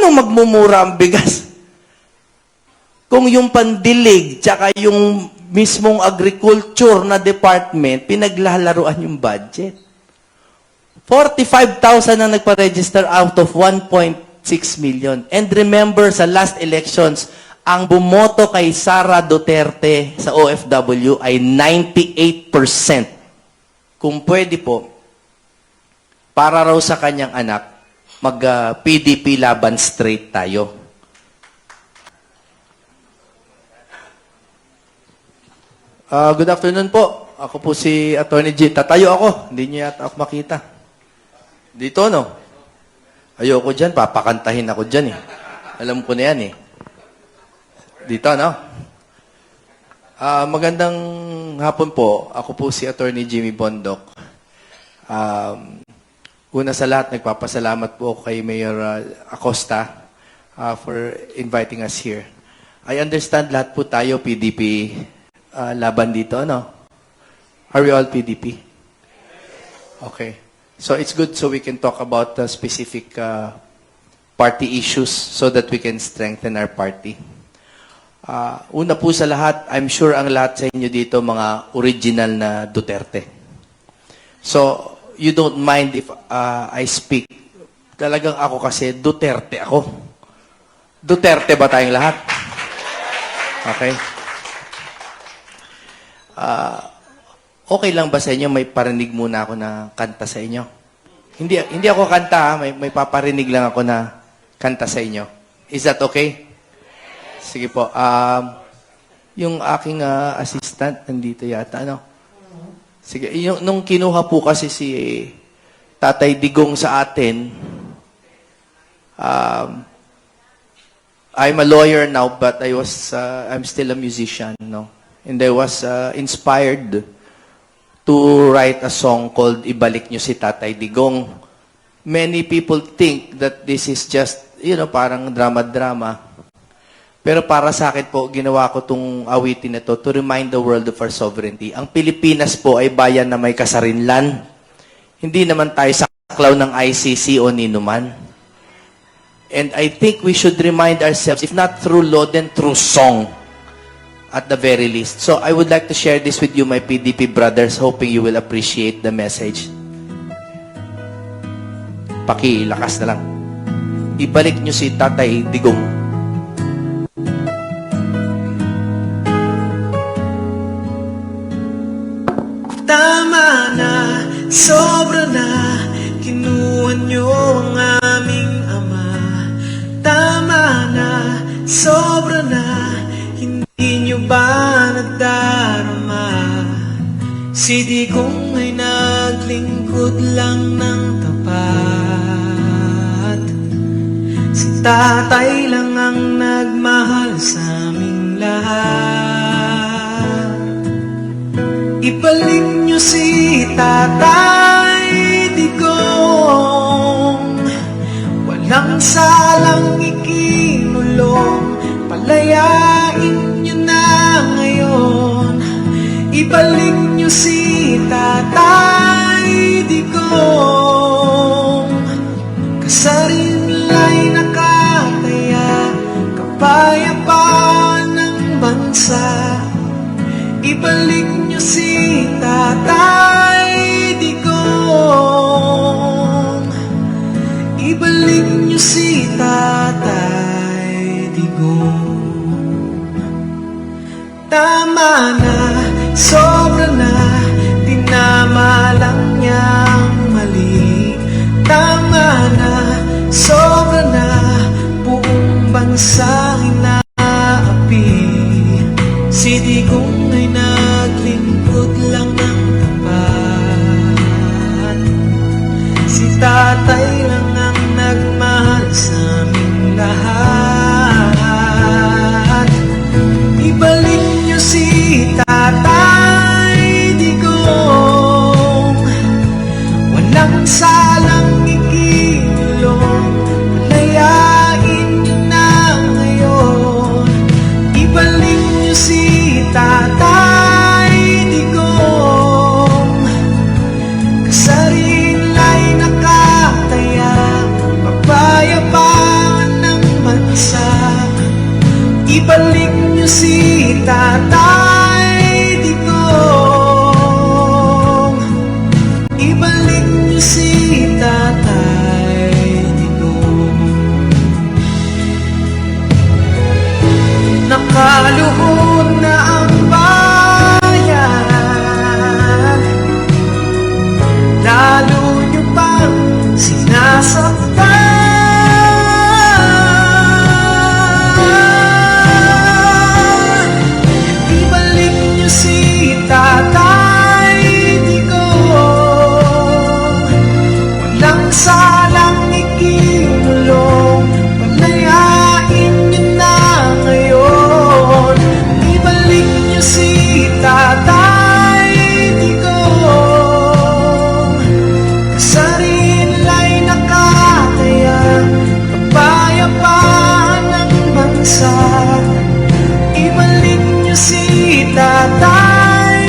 paano magmumura ang bigas? Kung yung pandilig, tsaka yung mismong agriculture na department, pinaglalaruan yung budget. 45,000 ang nagpa-register out of 1.6 million. And remember, sa last elections, ang bumoto kay Sara Duterte sa OFW ay 98%. Kung pwede po, para raw sa kanyang anak, mag-PDP laban straight tayo. Good afternoon po. Ako po si Attorney G. Tatayo ako. Hindi niyo yata ako makita. Dito, no? Ayoko dyan. Papakantahin ako dyan, eh. Alam ko na yan, eh. Dito, no? Magandang hapon po. Ako po si Attorney Jimmy Bondoc. Una sa lahat, nagpapasalamat po kay Mayor Acosta for inviting us here. I understand lahat po tayo PDP laban dito, no? Are we all PDP? Okay. So it's good so we can talk about specific party issues so that we can strengthen our party. Una po sa lahat, I'm sure ang lahat sa inyo dito mga original na Duterte. So, you don't mind if I speak. Talagang ako kasi Duterte ako. Duterte ba tayong lahat? Okay. Okay lang ba sa inyo may parinig muna ako na kanta sa inyo? Hindi ako kanta, may paparinig lang ako na kanta sa inyo. Is that okay? Sige po. Yung aking assistant nandito yata, ano? Sige, nung kinuha po kasi si Tatay Digong sa atin, I'm a lawyer now, but I'm still a musician, no? And I was inspired to write a song called Ibalik Nyo si Tatay Digong. Many people think that this is just, parang drama-drama. Pero para sa akin po, ginawa ko itong awitin na to to remind the world of our sovereignty. Ang Pilipinas po ay bayan na may kasarinlan. Hindi naman tayo saklaw ng ICC o ninuman. And I think we should remind ourselves, if not through law, then through song. At the very least. So I would like to share this with you, my PDP brothers, hoping you will appreciate the message. Pakilakas na lang. Ibalik nyo si Tatay Digong. Tama na, sobra na, kinuha nyo ang aming ama. Tama na, sobra na, hindi nyo ba nadarama? Si Digong ay naglingkod lang ng tapat. Si Tatay lang ang nagmahal sa aming lahat. Ibalik nyo si Tatay Digong, walang salang ikinulong, palayain ngayon. Ibalik nyo si Tatay Digong, kasarinlay nakataya, kapayapaan ng bansa. Ibalik nyo si Tatay Digong, ibalik nyo si Tatay Digong. Tama na, sobra na, tinama lang niyang mali. Tama na, sobra na, buong bansa inaapi. Si Digong ay naglingkod lang ng tapat. Si Tatay lang ang nagmahal sa aming lahat. Ibalik nyo si Tatay Digong, walang salang ikinulong, palayain nyo na ngayon. Tatay Digong, ibalik niyo si Tatay Digong. Nakaluhod na ang bayan, lalo niyo pang sinasaktan. Ibalik niyo si Tatay Digong, walang salang ikinulong, palayain niyo na ngayon. Ibalik niyo si Tatay Digong, kasarila'y nakataya, kapayapaan ng bansa. Ibalik niyo si Tatay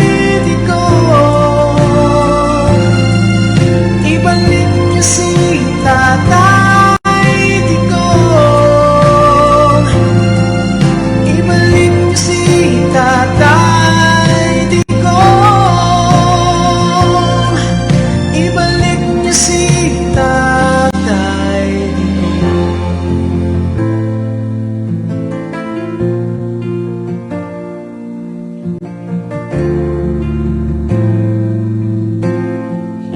Digong, ibalik niyo si Tatay Digong, ibalik niyo si Tatay Digong, ibalik niyo si Tatay Digong.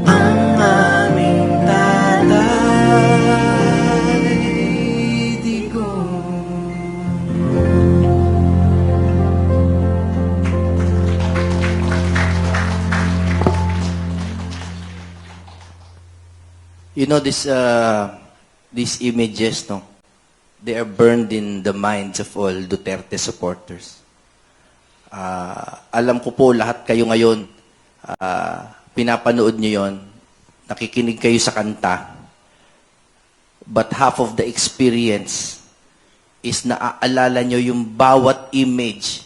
Ang aming Tatay Digong. You know, these images, no? They are burned in the minds of all Duterte supporters. Alam ko po, lahat kayo ngayon, pinapanood nyo yon, nakikinig kayo sa kanta, but half of the experience is naaalala nyo yung bawat image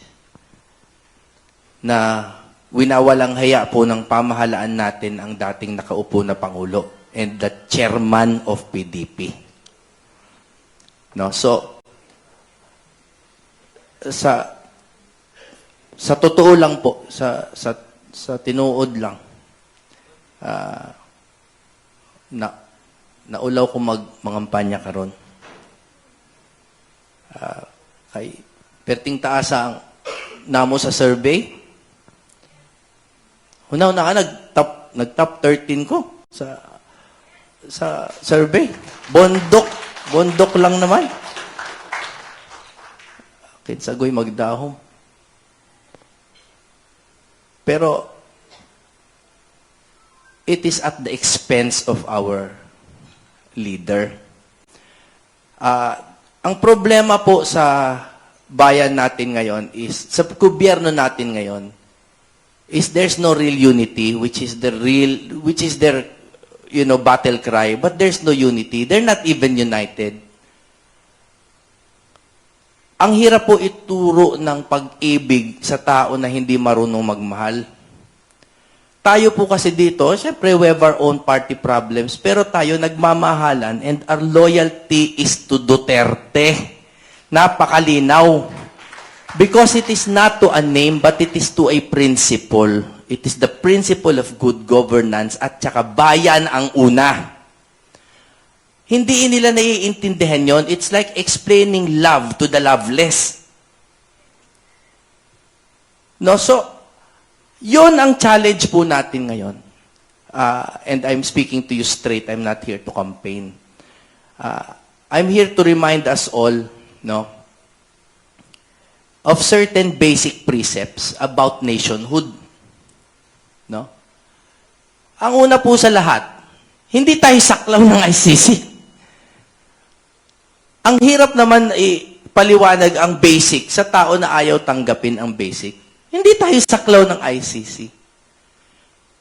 na winawalang haya po ng pamahalaan natin ang dating nakaupo na Pangulo and the chairman of PDP. No, so sa totoo lang po, sa tinuod lang, naulaw ko mangampanya karon. Kay perting taas ang namo sa survey. Una ka nag-top 13 ko sa survey. Bondok lang naman. Kitsagoy magdahom. Pero it is at the expense of our leader. Ang problema po sa bayan natin ngayon is, sa gobyerno natin ngayon, is there's no real unity, which is their battle cry, but there's no unity. They're not even united. Ang hirap po ituro ng pag-ibig sa tao na hindi marunong magmahal. Tayo po kasi dito, syempre we have our own party problems, pero tayo nagmamahalan and our loyalty is to Duterte. Napakalinaw. Because it is not to a name, but it is to a principle. It is the principle of good governance at saka bayan ang una. Hindi nila naiintindihan yon. It's like explaining love to the loveless. No, so, yon ang challenge po natin ngayon. And I'm speaking to you straight. I'm not here to campaign. I'm here to remind us all, no, of certain basic precepts about nationhood. No? Ang una po sa lahat, hindi tayo saklaw ng ICC. Ang hirap naman paliwanag ang basic sa tao na ayaw tanggapin ang basic. Hindi tayo saklaw ng ICC.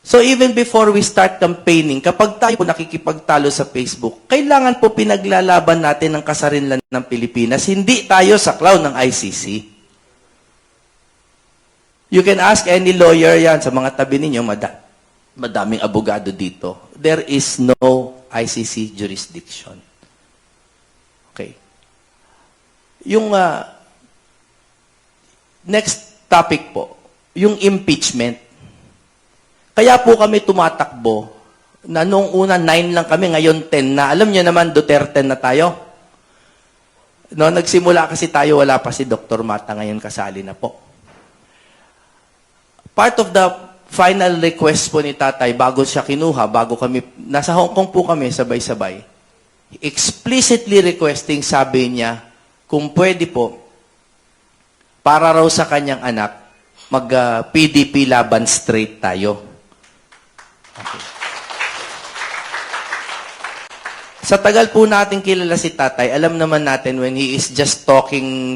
So even before we start campaigning, kapag tayo po nakikipagtalo sa Facebook, kailangan po pinaglalaban natin ang kasarinlan ng Pilipinas. Hindi tayo saklaw ng ICC. You can ask any lawyer yan sa mga tabi ninyo, madaming abogado dito. There is no ICC jurisdiction. Okay. Yung next topic po, yung impeachment. Kaya po kami tumatakbo na noong una 9 lang kami, ngayon 10 na. Alam niyo naman, Duterte na tayo. No, nagsimula kasi tayo, wala pa si Dr. Mata, ngayon kasali na po. Part of the final request po ni tatay, bago siya kinuha, bago kami, nasa Hong Kong po kami, sabay-sabay, explicitly requesting, sabi niya, kung pwede po, para raw sa kanyang anak, mag-PDP laban straight tayo. Okay. Sa tagal po natin kilala si tatay, alam naman natin when he is just talking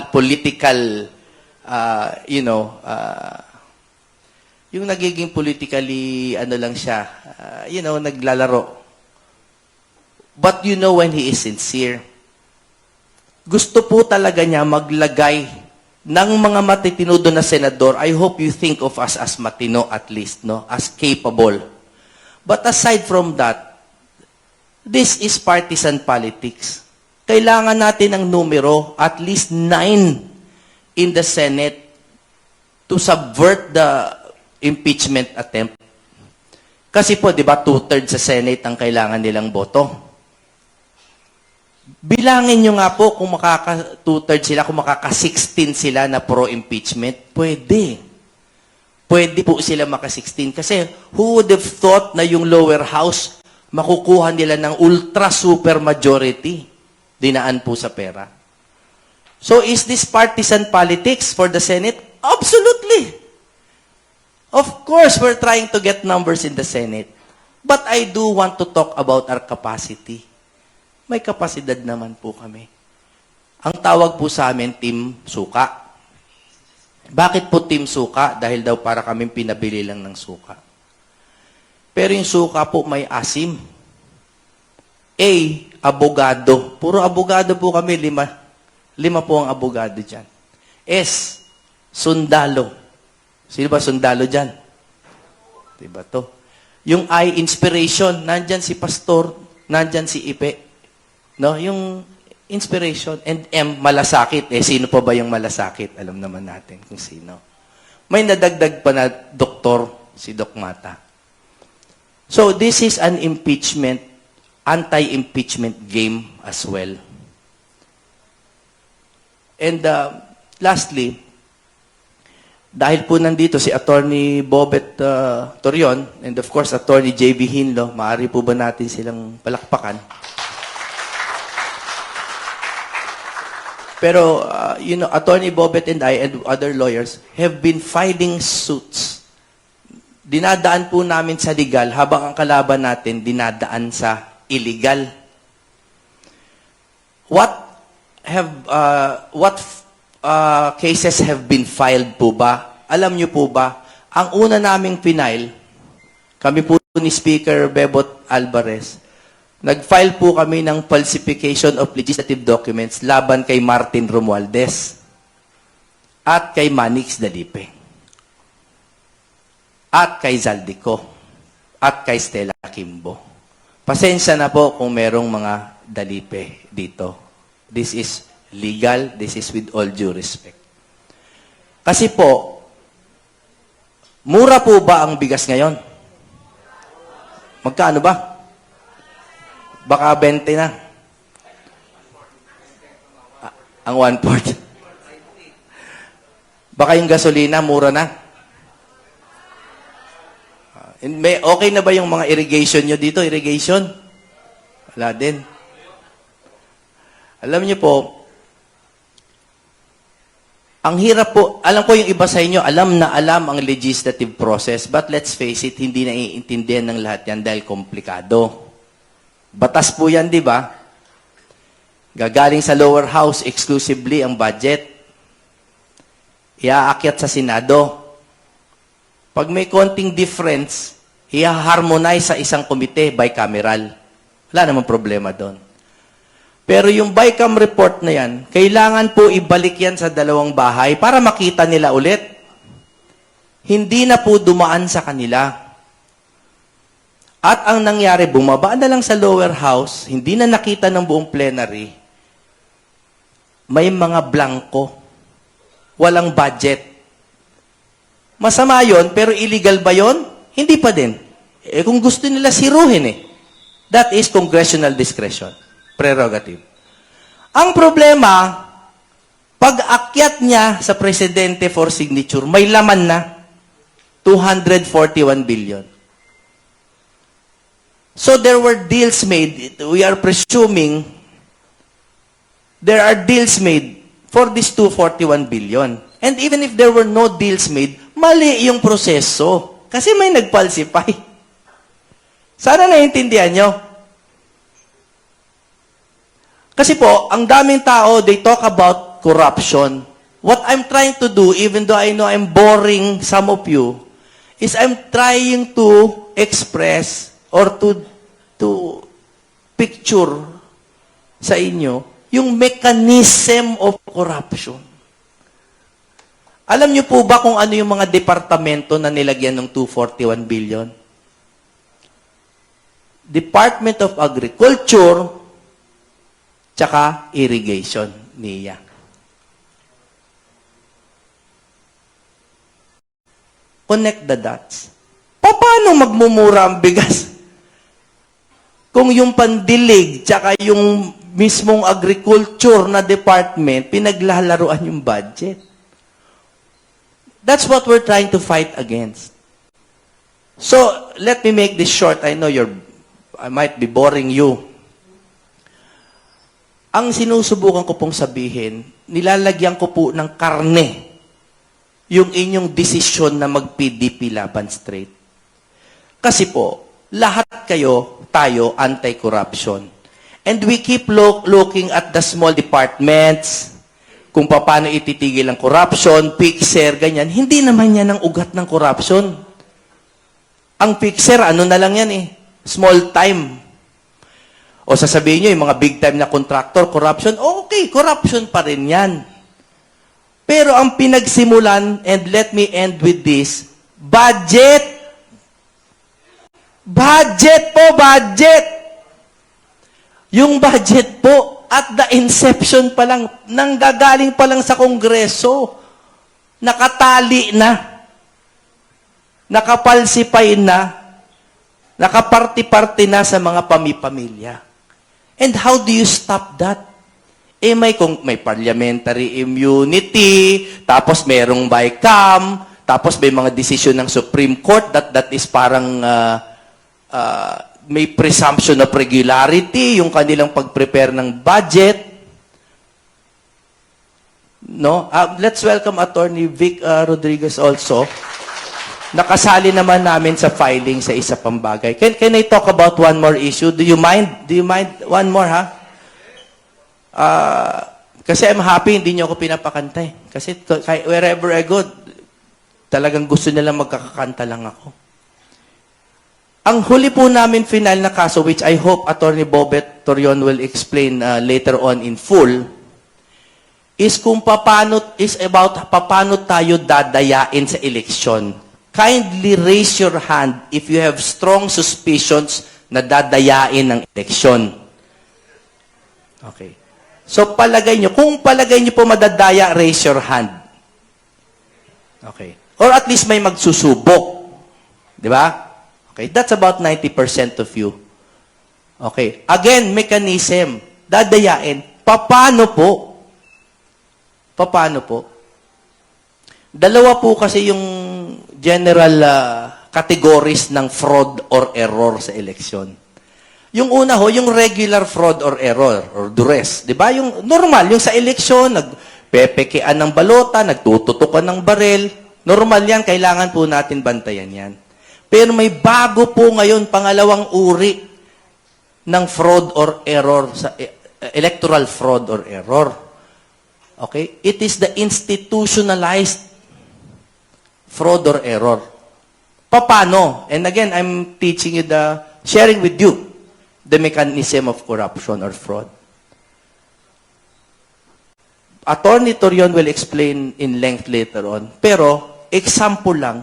political, yung nagiging politically, lang siya, naglalaro. But you know when he is sincere. Gusto po talaga niya maglagay ng mga matitino doon na senador. I hope you think of us as matino at least, no? As capable. But aside from that, this is partisan politics. Kailangan natin ng numero, at least 9 in the Senate to subvert the impeachment attempt. Kasi po, di ba, 2/3 sa Senate ang kailangan nilang boto. Bilangin nyo nga po kung makaka 2/3 sila, kung makaka 16 sila na pro-impeachment, pwede. Pwede po sila maka 16. Kasi who would have thought na yung lower house, makukuha nila ng ultra-super majority? Dinaan po sa pera. So is this partisan politics for the Senate? Absolutely. Of course, we're trying to get numbers in the Senate. But I do want to talk about our capacity. May kapasidad naman po kami. Ang tawag po sa amin, Team Suka. Bakit po Team Suka? Dahil daw para kaming pinabili lang ng suka. Pero yung suka po may asim. A, abogado. Puro abogado po kami, 5. 5 po ang abogado dyan. S, sundalo. Sino ba sundalo dyan? Diba to? Yung I, inspiration. Nandyan si pastor, nandyan si Ipe. No, yung inspiration. And M, malasakit. Sino pa ba yung malasakit? Alam naman natin kung sino. May nadagdag pa na doktor, si Doc Mata. So, this is an impeachment, anti-impeachment game as well. And lastly, dahil po nandito si Attorney Bobet Torion, and of course, Attorney J.B. Hinlo, maaari po ba natin silang palakpakan? Pero, Attorney Bobet and I and other lawyers have been filing suits. Dinadaan po namin sa legal habang ang kalaban natin dinadaan sa illegal. What cases have been filed po ba? Alam niyo po ba, ang una naming final, kami po ni Speaker Bebot Alvarez, nag-file po kami ng falsification of legislative documents laban kay Martin Romualdez at kay Manix Dalipe at kay Zaldico at kay Stella Kimbo. Pasensya na po kung merong mga Dalipe dito. This is legal. This is with all due respect. Kasi po, mura po ba ang bigas ngayon? Magkano ba? Baka 20 na. Ang 1/4. Baka yung gasolina, mura na. Okay na ba yung mga irrigation nyo dito? Irrigation? Wala din. Alam niyo po, ang hirap po, alam ko yung iba sa inyo, alam na alam ang legislative process, but let's face it, hindi naiintindihan ng lahat yan dahil komplikado. Batas po yan, di ba? Gagaling sa lower house, exclusively ang budget. Iaakyat sa Senado. Pag may konting difference, i-harmonize sa isang komite, bicameral. Wala namang problema doon. Pero yung BICAM report na yan, kailangan po ibalik yan sa dalawang bahay para makita nila ulit. Hindi na po dumaan sa kanila. At ang nangyari, bumaba na lang sa lower house, hindi na nakita ng buong plenary, may mga blanco, walang budget. Masama yon, pero illegal ba yon? Hindi pa din. Eh kung gusto nila siruhin that is congressional discretion, prerogative. Ang problema, pag akyat niya sa presidente for signature, may laman na 241 billion. So there were deals made. We are presuming there are deals made for this 241 billion. And even if there were no deals made, mali yung proseso. Kasi may nagpalsify. Sana naiintindihan nyo. Kasi po, ang daming tao, they talk about corruption. What I'm trying to do, even though I know I'm boring some of you, is I'm trying to express or to picture sa inyo yung mechanism of corruption. Alam niyo po ba kung ano yung mga departamento na nilagyan ng 241 billion? Department of Agriculture tsaka Irrigation, NIA. Connect the dots. Paano magmumura ang bigas? Kung yung pandilig tsaka yung mismong agriculture na department, pinaglalaruan yung budget. That's what we're trying to fight against. So, let me make this short. I know I might be boring you. Ang sinusubukan ko pong sabihin, nilalagyan ko po ng karne yung inyong desisyon na mag-PDP laban straight. Kasi po, lahat tayo, anti-corruption. And we keep looking at the small departments, kung paano ititigil ang corruption, fixer, ganyan. Hindi naman yan ang ugat ng corruption. Ang fixer, ano na lang yan small time. O sasabihin nyo, yung mga big time na contractor, corruption, okay, corruption pa rin yan. Pero ang pinagsimulan, and let me end with this, budget. Budget po, budget. Yung budget po, at the inception pa lang, nanggagaling pa lang sa Kongreso, nakatali na, nakapalsipay na, nakaparti-parti na sa mga pamilya. And how do you stop that? May parliamentary immunity, tapos merong BICAM, tapos may mga desisyon ng Supreme Court that is parang may presumption of regularity, yung kanilang pag-prepare ng budget. No? Let's welcome Attorney Vic Rodriguez also. Nakasali naman namin sa filing sa isa pang bagay. Can I talk about one more issue? Do you mind? Do you mind? One more, ha? Kasi I'm happy, hindi niyo ako pinapakanta. Kasi wherever I go, talagang gusto nila magkakakanta lang ako. Ang huli po namin final na kaso, which I hope Attorney Bobet Torion will explain later on in full, is about paano tayo dadayain sa eleksyon. Kindly raise your hand if you have strong suspicions na dadayain ng eleksyon. Okay. So, kung palagay nyo po madadaya, raise your hand. Okay. Or at least may magsusubok. Di ba? Okay. That's about 90% of you. Okay. Again, mechanism. Dadayain. Paano po? Paano po? Dalawa po kasi yung general categories ng fraud or error sa eleksyon. Yung una yung regular fraud or error or duress. Di ba? Yung normal, yung sa eleksyon, nagpepekean ng balota, nagtututukan ng barel. Normal yan, kailangan po natin bantayan yan. Pero may bago po ngayon, pangalawang uri ng fraud or error, electoral fraud or error. Okay? It is the institutionalized fraud or error. Paano? And again, I'm teaching you sharing with you the mechanism of corruption or fraud. Attorney Torion will explain in length later on. Pero, example lang,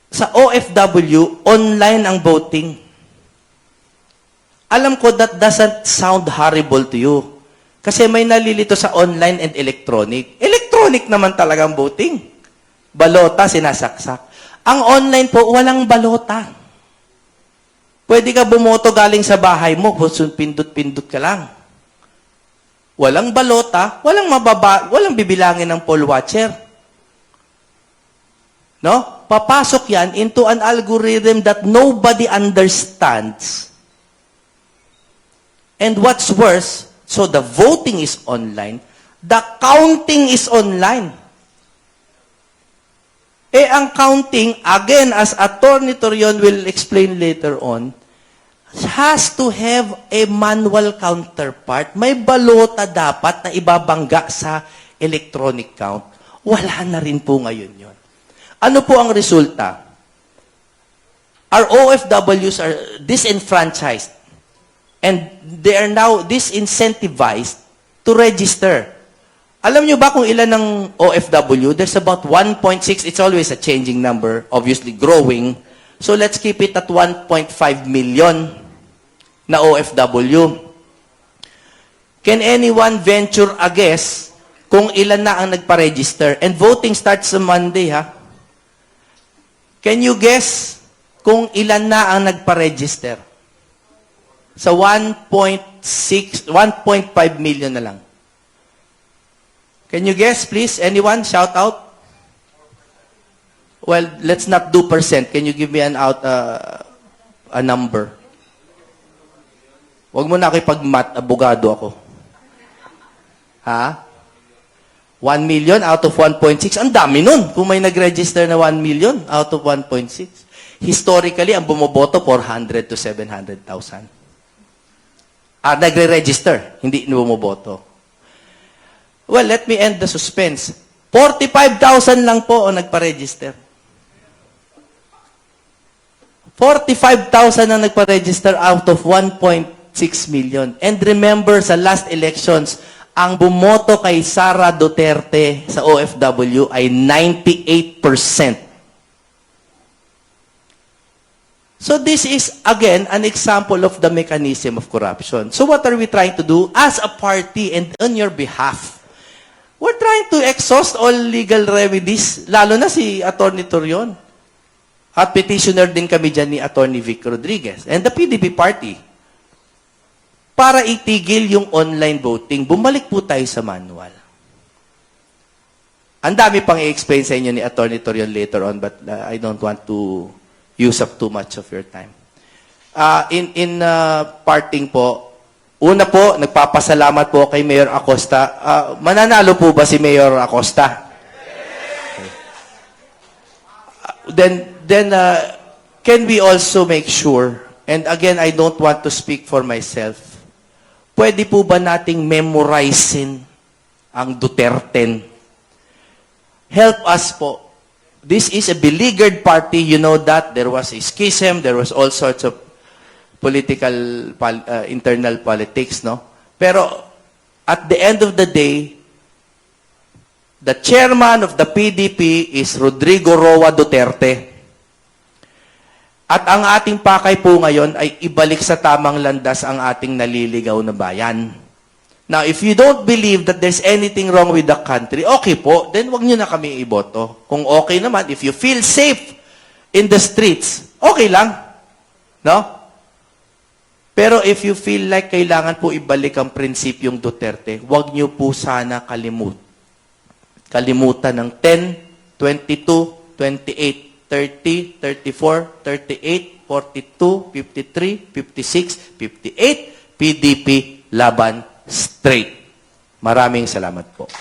sa OFW, online ang voting. Alam ko that doesn't sound horrible to you. Kasi may nalilito sa online and electronic. Electronic naman talaga ang voting. Balota, sinasaksak. Ang online po, walang balota. Pwede ka bumoto galing sa bahay mo, pindot-pindot ka lang. Walang balota, walang bibilangin ng poll watcher. No? Papasok yan into an algorithm that nobody understands. And what's worse, so the voting is online, the counting is online. Ang counting, again, as Attorney Torion will explain later on, has to have a manual counterpart. May balota dapat na ibabangga sa electronic count. Wala na rin po ngayon yun. Ano po ang resulta? Our OFWs are disenfranchised and they are now disincentivized to register. Alam nyo ba kung ilan ng OFW? There's about 1.6. It's always a changing number, obviously growing. So let's keep it at 1.5 million na OFW. Can anyone venture a guess kung ilan na ang nagpa-register? And voting starts on Monday, ha? Can you guess kung ilan na ang nagpa-register? Sa 1.5 million na lang. Can you guess, please? Anyone? Shout out. Well, let's not do percent. Can you give me a number? Huwag mo na makipag-math, abogado ako. Ha? 1 million out of 1.6. Ang dami nun. Kung may nag-register na 1 million out of 1.6. Historically, ang bumoboto, 400 to 700,000. Nagre-register, hindi bumoboto. Well, let me end the suspense. 45,000 lang po ang nagpa-register. 45,000 ang nagpa-register out of 1.6 million. And remember, sa last elections, ang bumoto kay Sara Duterte sa OFW ay 98%. So this is, again, an example of the mechanism of corruption. So what are we trying to do as a party and on your behalf? We're trying to exhaust all legal remedies, lalo na si Attorney Torion. At petitioner din kami dyan ni Attorney Vic Rodriguez and the PDP party. Para itigil yung online voting, bumalik po tayo sa manual. Ang dami pang i-explain sa inyo ni Attorney Torion later on, but I don't want to use up too much of your time. In parting po, una po, nagpapasalamat po kay Mayor Acosta. Mananalo po ba si Mayor Acosta? Okay. Then can we also make sure, and again, I don't want to speak for myself, pwede po ba nating memorizein ang Duterte? Help us po. This is a beleaguered party. You know that. There was a schism. There was all sorts of political, internal politics, no? Pero, at the end of the day, the chairman of the PDP is Rodrigo Roa Duterte. At ang ating pakay po ngayon ay ibalik sa tamang landas ang ating naliligaw na bayan. Now, if you don't believe that there's anything wrong with the country, okay po, then wag nyo na kami iboto. Kung okay naman, if you feel safe in the streets, okay lang. No? Pero if you feel like kailangan po ibalik ang prinsipyong Duterte, huwag niyo po sana kalimutan ng 10, 22, 28, 30, 34, 38, 42, 53, 56, 58, PDP laban straight. Maraming salamat po.